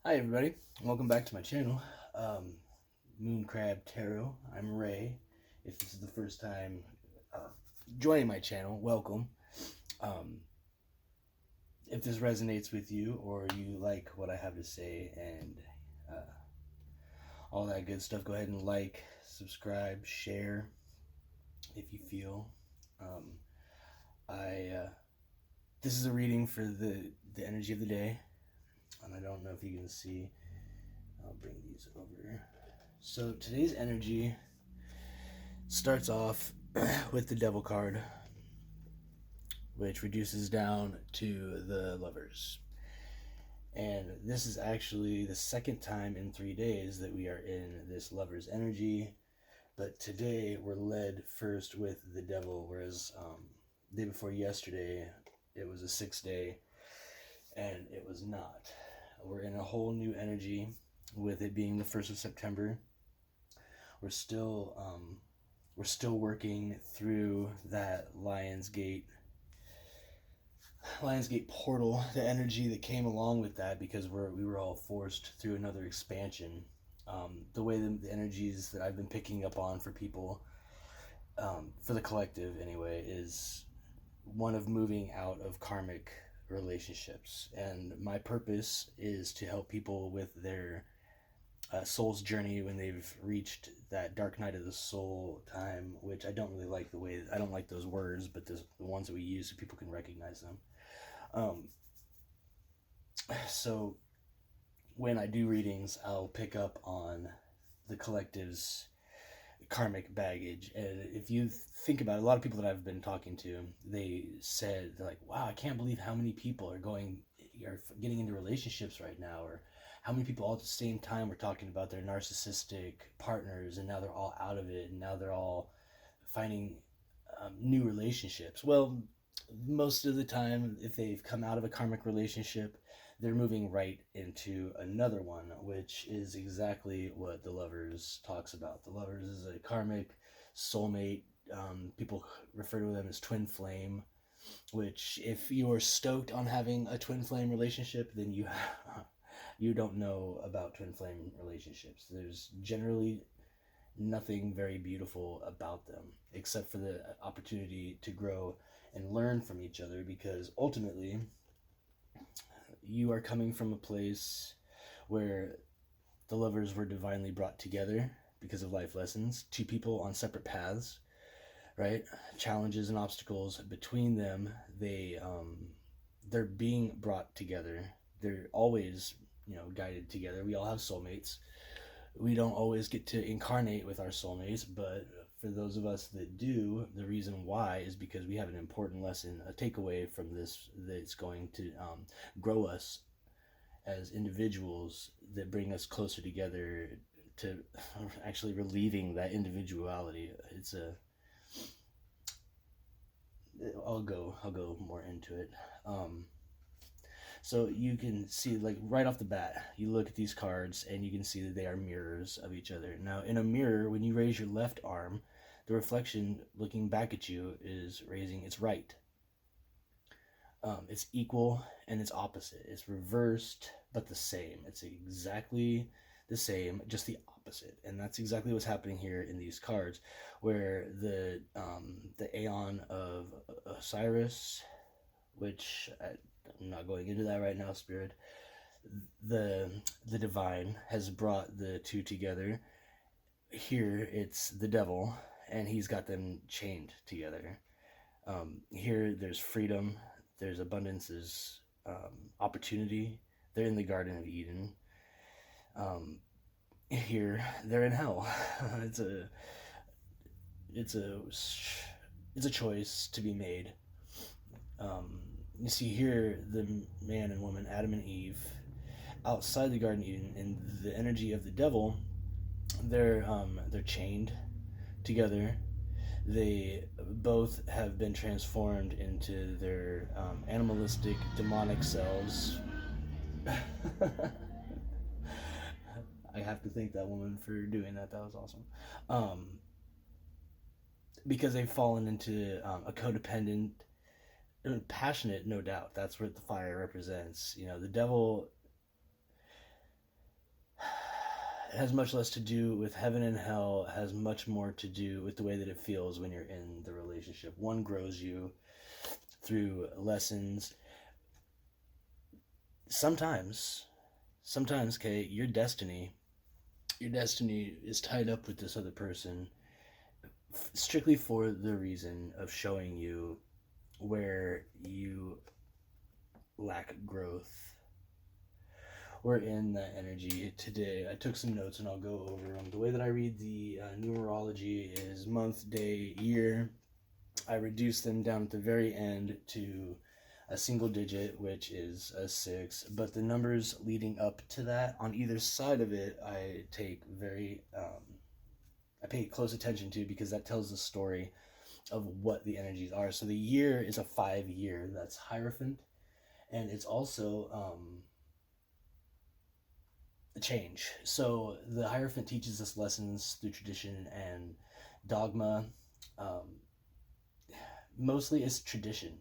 Hi everybody, welcome back to my channel, Moon Crab Tarot. I'm Ray. If this is the first time joining my channel, welcome. Um, if this resonates with you or you like what I have to say and all that good stuff, go ahead and like, subscribe, share if you feel. Um, I This is a reading for the energy of the day, and I don't know if you can see. I'll bring these over. So today's energy starts off with the Devil card, which reduces down to the Lovers. And this is actually the second time in 3 days that we are in this Lovers energy. But today we're led first with the Devil, whereas the day before yesterday it was a 6 day, and it was not. We're in a whole new energy with it being the 1st of September. We're still working through that Lionsgate portal, the energy that came along with that, because we were all forced through another expansion. The way the energies that I've been picking up on for people, for the collective anyway, is one of moving out of karmic relationships. And my purpose is to help people with their soul's journey when they've reached that dark night of the soul time, which I don't really like I don't like those words, but the ones that we use so people can recognize them. So when I do readings, I'll pick up on the collective's karmic baggage. And if you think about it, a lot of people that I've been talking to, they're like, wow, I can't believe how many people are getting into relationships right now, or how many people all at the same time were talking about their narcissistic partners, and now they're all out of it, and now they're all finding new relationships. Well, most of the time, if they've come out of a karmic relationship, they're moving right into another one, which is exactly what the Lovers talks about. The Lovers is a karmic soulmate. People refer to them as twin flame, which, if you're stoked on having a twin flame relationship, then you don't know about twin flame relationships. There's generally nothing very beautiful about them, except for the opportunity to grow and learn from each other, because ultimately you are coming from a place where the Lovers were divinely brought together because of life lessons, two people on separate paths, right? Challenges and obstacles between them, they're being brought together. They're always, guided together. We all have soulmates. We don't always get to incarnate with our soulmates, but for those of us that do, the reason why is because we have an important lesson, a takeaway from this that's going to grow us as individuals, that bring us closer together to actually relieving that individuality. I'll go more into it. So you can see, like, right off the bat, you look at these cards and you can see that they are mirrors of each other. Now, in a mirror, when you raise your left arm, the reflection looking back at you is raising its right. It's equal and it's opposite. It's reversed, but the same. It's exactly the same, just the opposite. And that's exactly what's happening here in these cards, where the Aeon of Osiris, which I'm not going into that right now, Spirit. The divine has brought the two together. Here it's the devil, and he's got them chained together. Here there's freedom, there's abundance, there's opportunity. They're in the Garden of Eden. Here they're in hell. it's a it's a it's a choice to be made. You see here the man and woman, Adam and Eve, outside the Garden of Eden, and the energy of the devil. They're chained together. They both have been transformed into their animalistic, demonic selves. I have to thank that woman for doing that. That was awesome. Because they've fallen into a codependent, passionate, no doubt. That's what the fire represents. The devil has much less to do with heaven and hell, has much more to do with the way that it feels when you're in the relationship. One grows you through lessons. Sometimes, Kate, your destiny is tied up with this other person strictly for the reason of showing you where you lack growth. We're in that energy today. I took some notes and I'll go over them. The way that I read the numerology is month, day, year. I reduce them down at the very end to a single digit, which is a 6. But the numbers leading up to that on either side of it, I take I pay close attention to, because that tells the story of what the energies are. So the year is a 5-year. That's Hierophant, and it's also a change. So the Hierophant teaches us lessons through tradition and dogma. Um, Mostly it's tradition.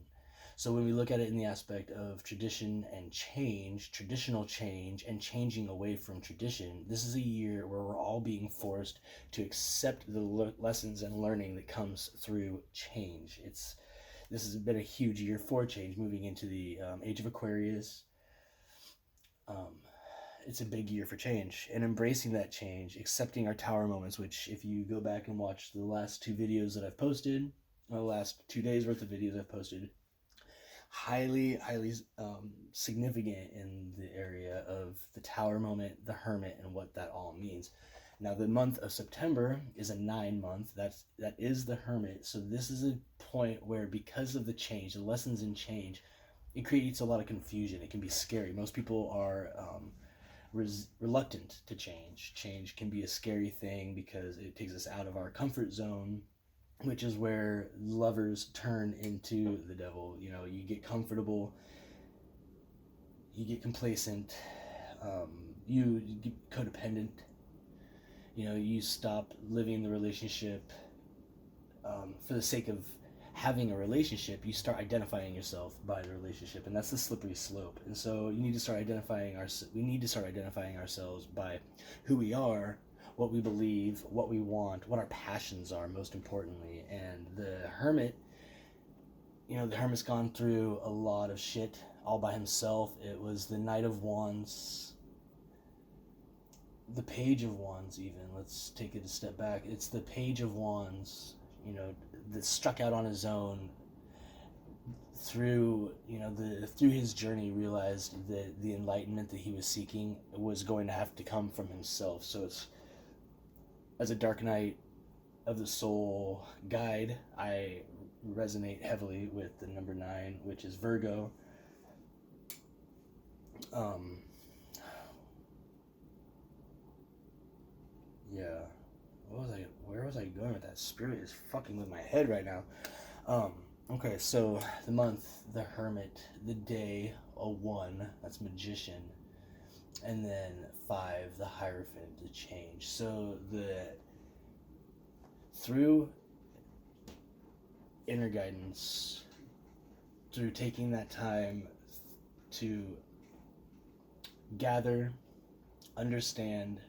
So when we look at it in the aspect of tradition and change, traditional change and changing away from tradition, this is a year where we're all being forced to accept the lessons and learning that comes through change. This has been a huge year for change, moving into the age of Aquarius. Um, it's a big year for change and embracing that change, accepting our tower moments, which if you go back and watch the last 2 videos that I've posted, the last 2 days worth of videos I've posted, highly significant in the area of the tower moment, the hermit, and what that all means. Now the month of September is a 9 month. That is the hermit. So this is a point where, because of the change, the lessons in change, it creates a lot of confusion. It can be scary. Most people are reluctant to change. Change can be a scary thing because it takes us out of our comfort zone, which is where lovers turn into the devil. You get comfortable, you get complacent, you get codependent. You stop living the relationship for the sake of having a relationship. You start identifying yourself by the relationship, and that's the slippery slope. And so we need to start identifying ourselves by who we are, what we believe, what we want, what our passions are, most importantly. And the hermit's gone through a lot of shit all by himself. It was the Knight of Wands, the Page of Wands, even. Let's take it a step back. It's the Page of Wands, that struck out on his own through his journey, realized that the enlightenment that he was seeking was going to have to come from himself. So it's, as a dark night of the soul guide, I resonate heavily with the number 9, which is Virgo. Yeah. Where was I going with that? Spirit is fucking with my head right now. Okay, so the month, the Hermit, the day, a 1, that's Magician, and then 5, the Hierophant, the change. So through inner guidance, through taking that time to gather, understand,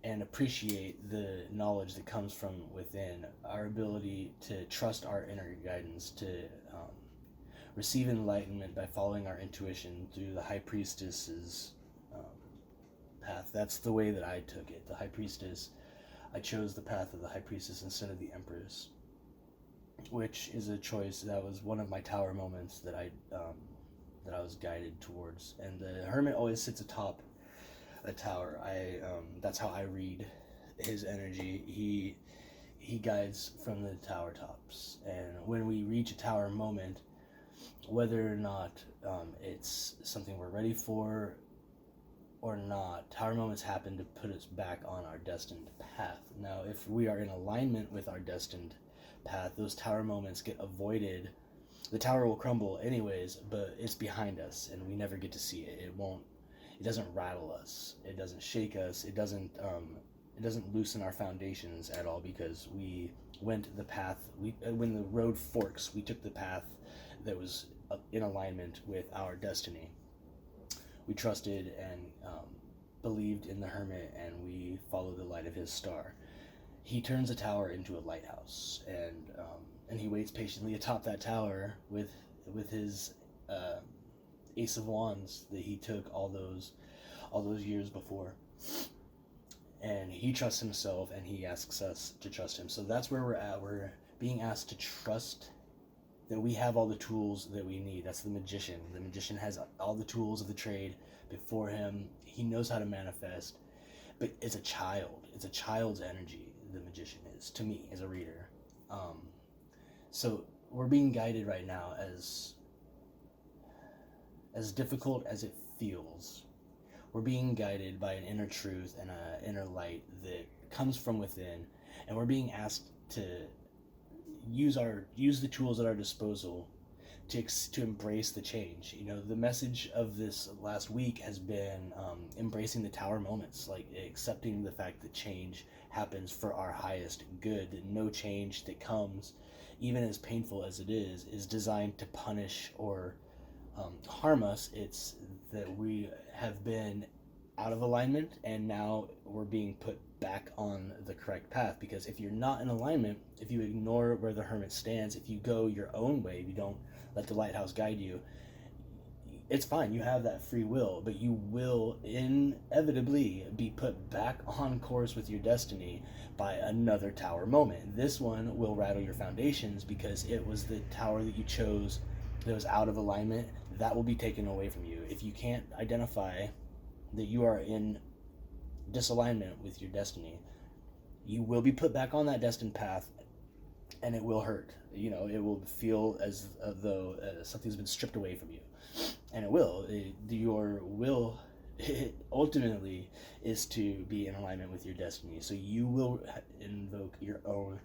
and appreciate the knowledge that comes from within, our ability to trust our inner guidance, to receive enlightenment by following our intuition through the High Priestess's path. That's the way that I took it. The High Priestess, I chose the path of the High Priestess instead of the Empress, which is a choice. That was one of my tower moments that I was guided towards. And the Hermit always sits atop a tower. That's how I read his energy. He guides from the tower tops, and when we reach a tower moment, whether or not it's something we're ready for or not, tower moments happen to put us back on our destined path. Now, if we are in alignment with our destined path, those tower moments get avoided. The tower will crumble anyways, but it's behind us and we never get to see it. It doesn't rattle us, it doesn't shake us, it doesn't loosen our foundations at all, because we went the path. When the road forks, we took the path that was in alignment with our destiny. We trusted and believed in the hermit and we follow the light of his star. He turns a tower into a lighthouse, and he waits patiently atop that tower with his ace of wands that he took all those years before. And he trusts himself, and he asks us to trust him. So that's where we're at. We're being asked to trust that we have all the tools that we need. That's the magician. The magician has all the tools of the trade before him. He knows how to manifest, but it's a child. It's a child's energy, the magician is, to me, as a reader. So we're being guided right now, as difficult as it feels. We're being guided by an inner truth and an inner light that comes from within, and we're being asked to use the tools at our disposal to embrace the change. You know, the message of this last week has been embracing the tower moments, like accepting the fact that change happens for our highest good, that no change that comes, even as painful as it is designed to punish or harm us. It's that we have been out of alignment, and now we're being put back on the correct path. Because if you're not in alignment, if you ignore where the hermit stands, if you go your own way, if you don't let the lighthouse guide you, it's fine. You have that free will, but you will inevitably be put back on course with your destiny by another tower moment. This one will rattle your foundations because it was the tower that you chose that was out of alignment. That will be taken away from you. If you can't identify that you are in disalignment with your destiny, you will be put back on that destined path, and it will hurt. You know, it will feel as though something's been stripped away from you, and it will. Your will ultimately is to be in alignment with your destiny. So you will invoke your own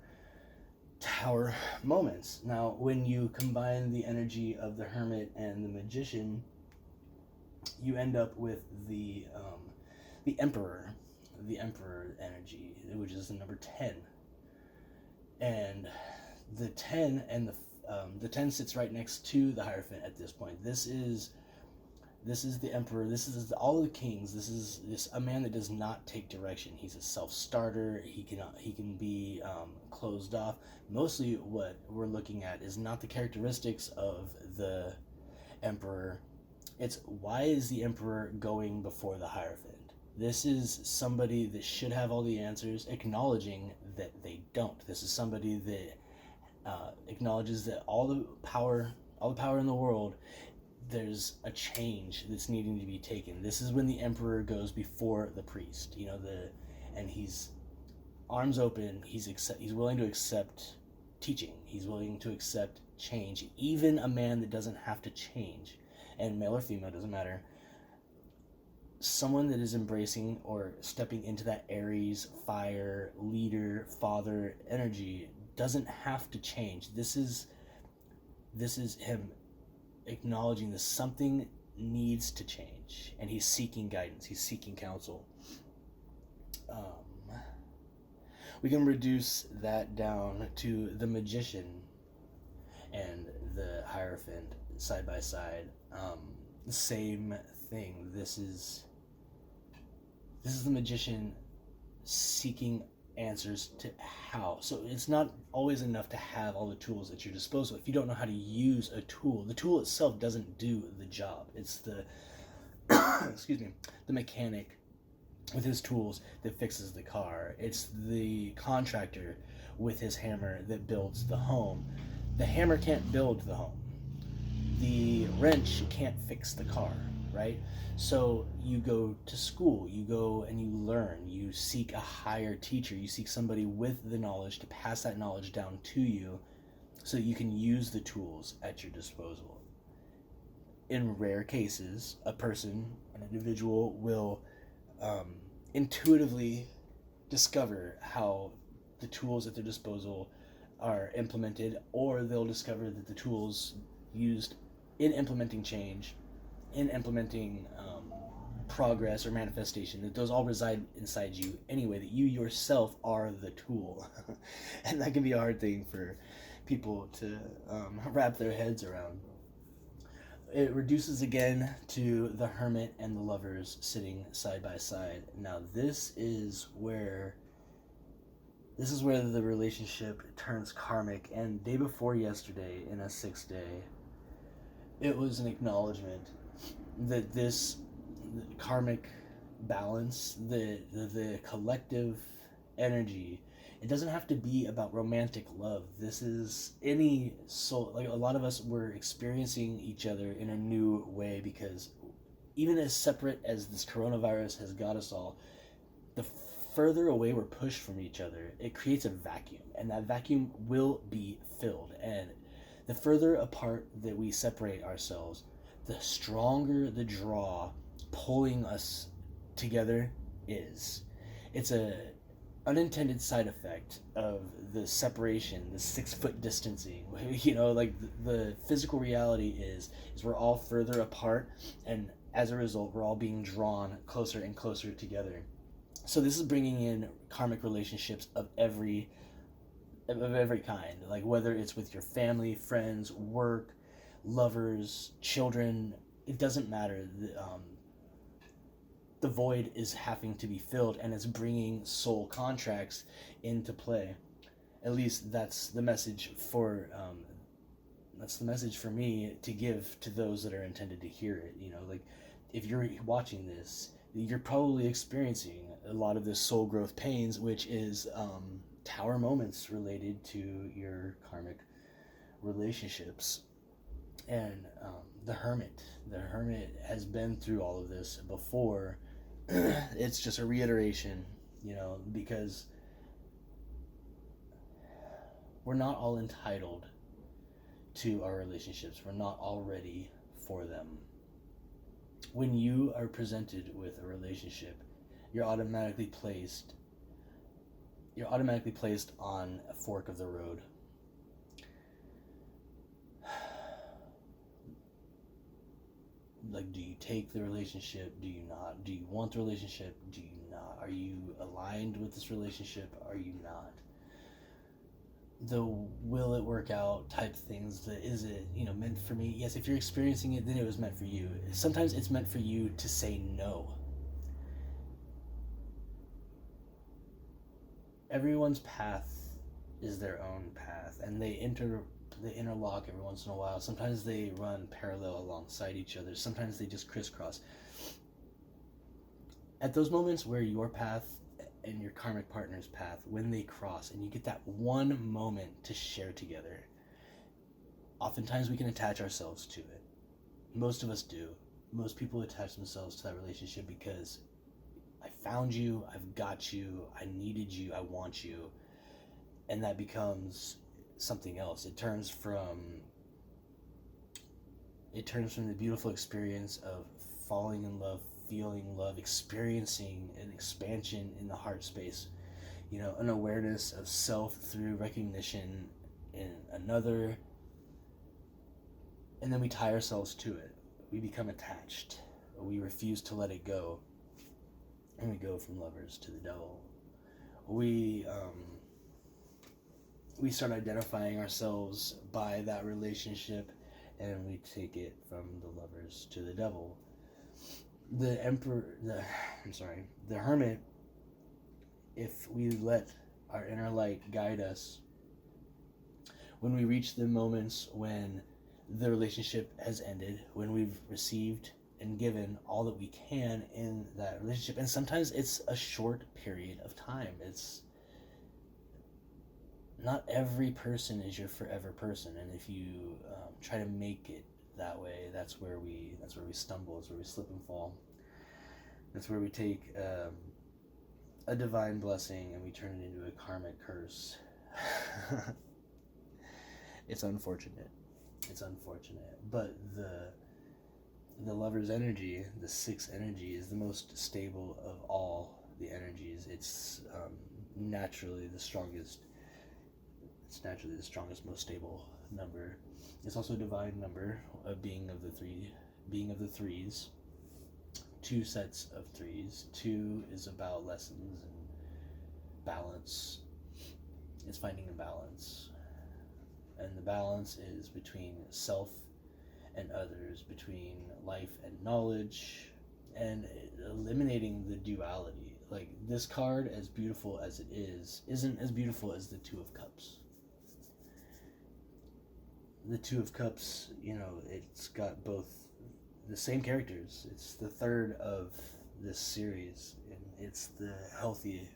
tower moments. Now, when you combine the energy of the hermit and the magician, you end up with the emperor energy, which is the number 10. And the 10 and the 10 sits right next to the Hierophant at this point. This is the emperor. This is all of the kings. This is a man that does not take direction. He's a self-starter. He can be closed off. Mostly what we're looking at is not the characteristics of the emperor. It's why is the emperor going before the Hierophant? This is somebody that should have all the answers, acknowledging that they don't. This is somebody that acknowledges that all the power in the world, there's a change that's needing to be taken. This is when the emperor goes before the priest, you know, and he's arms open. He's willing to accept teaching. He's willing to accept change, even a man that doesn't have to change, and male or female, doesn't matter. Someone that is embracing or stepping into that Aries, fire, leader, father energy doesn't have to change. This is him acknowledging that something needs to change, and he's seeking guidance. He's seeking counsel. We can reduce that down to the magician and the Hierophant side by side. Same thing. This is the magician seeking answers to how. So it's not always enough to have all the tools at your disposal. If you don't know how to use a tool, the tool itself doesn't do the job. It's the the mechanic with his tools that fixes the car. It's the contractor with his hammer that builds the home. The hammer can't build the home. The wrench can't fix the car, right? So you go to school, you go and you learn, you seek a higher teacher, you seek somebody with the knowledge to pass that knowledge down to you so that you can use the tools at your disposal. In rare cases, an individual will intuitively discover how the tools at their disposal are implemented, or they'll discover that the tools used in implementing change, in implementing progress or manifestation, that those all reside inside you anyway, that you yourself are the tool. And that can be a hard thing for people to wrap their heads around. it reduces again to the hermit and the lovers sitting side by side. Now this is where the relationship turns karmic. And day before yesterday, in a 6th day, it was an acknowledgement that this karmic balance, the collective energy, it doesn't have to be about romantic love. This is any soul. Like, a lot of us were experiencing each other in a new way, because even as separate as this coronavirus has got us all, the further away we're pushed from each other, it creates a vacuum, and that vacuum will be filled. And the further apart that we separate ourselves, the stronger the draw pulling us together is. It's a unintended side effect of the separation, the 6 foot distancing. Like, the physical reality is we're all further apart, and as a result, we're all being drawn closer and closer together. So this is bringing in karmic relationships of every kind, like whether it's with your family, friends, work, lovers, children. It doesn't matter. The void is having to be filled, and it's bringing soul contracts into play. At least that's the message for me to give to those that are intended to hear it. Like, if you're watching this, you're probably experiencing a lot of this soul growth pains, which is tower moments related to your karmic relationships. And the hermit has been through all of this before. It's just a reiteration, because we're not all entitled to our relationships. We're not all ready for them. When you are presented with a relationship, you're automatically placed on a fork of the road. Like, do you take the relationship? Do you not? Do you want the relationship? Do you not? Are you aligned with this relationship? Are you not? The will it work out type things. Is it meant for me? Yes, if you're experiencing it, then it was meant for you. Sometimes it's meant for you to say no. Everyone's path is their own path, and they interlock every once in a while. Sometimes they run parallel alongside each other. Sometimes they just crisscross. At those moments where your path and your karmic partner's path, when they cross, and you get that one moment to share together, oftentimes we can attach ourselves to it. Most of us do. Most people attach themselves to that relationship because I found you, I've got you, I needed you, I want you. And that becomes something else. It turns from the beautiful experience of falling in love, feeling love, experiencing an expansion in the heart space, an awareness of self through recognition in another, and then we tie ourselves to it. We become attached. We refuse to let it go, and we go from lovers to the devil. We start identifying ourselves by that relationship, and we take it from the lovers to the devil. The hermit, if we let our inner light guide us, when we reach the moments when the relationship has ended, when we've received and given all that we can in that relationship, and sometimes it's a short period of time. It's not every person is your forever person, and if you try to make it that way, that's where we stumble. That's where we slip and fall. That's where we take a divine blessing and we turn it into a karmic curse. It's unfortunate, but the lover's energy, the 6 energy, is the most stable of all the energies. It's naturally the strongest. It's naturally the strongest, most stable number. It's also a divine number, a being of the threes. 2 sets of 3s. 2 is about lessons and balance. It's finding a balance. And the balance is between self and others, between life and knowledge, and eliminating the duality. Like, this card, as beautiful as it is, isn't as beautiful as the Two of Cups. The Two of Cups, you know, it's got both the same characters. It's the third of this series, and it's the healthy,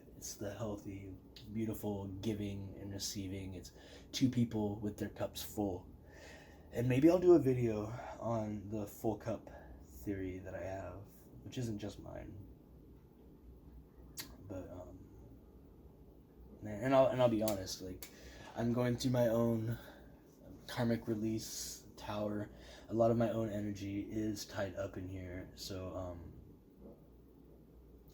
beautiful giving and receiving. It's two people with their cups full. And maybe I'll do a video on the full cup theory that I have, which isn't just mine. But and I'll be honest, like, I'm going through my own karmic release tower. A lot of my own energy is tied up in here, so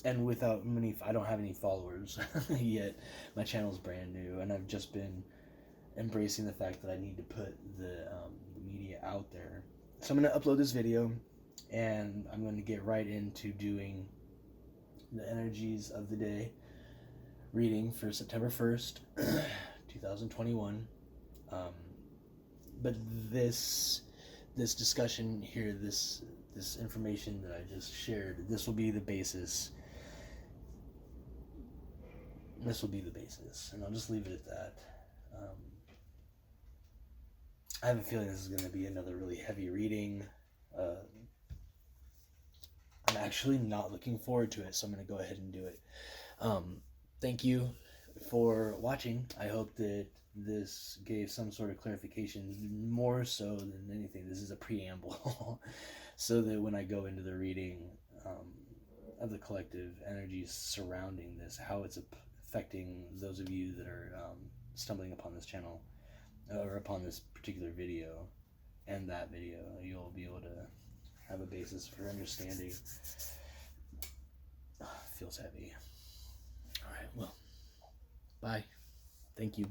and without many, I don't have any followers yet. My channel's brand new, and I've just been embracing the fact that I need to put the media out there. So I'm going to upload this video, and I'm going to get right into doing the energies of the day reading for September 1st, 2021. But this discussion here, this information that I just shared, this will be the basis. This will be the basis, and I'll just leave it at that. I have a feeling this is going to be another really heavy reading. I'm actually not looking forward to it, so I'm going to go ahead and do it. Thank you for watching. I hope that this gave some sort of clarification. More so than anything, this is a preamble so that when I go into the reading of the collective energies surrounding this, how it's affecting those of you that are stumbling upon this channel or upon this particular video and that video, you'll be able to have a basis for understanding. Feels heavy. All right, well, bye. Thank you.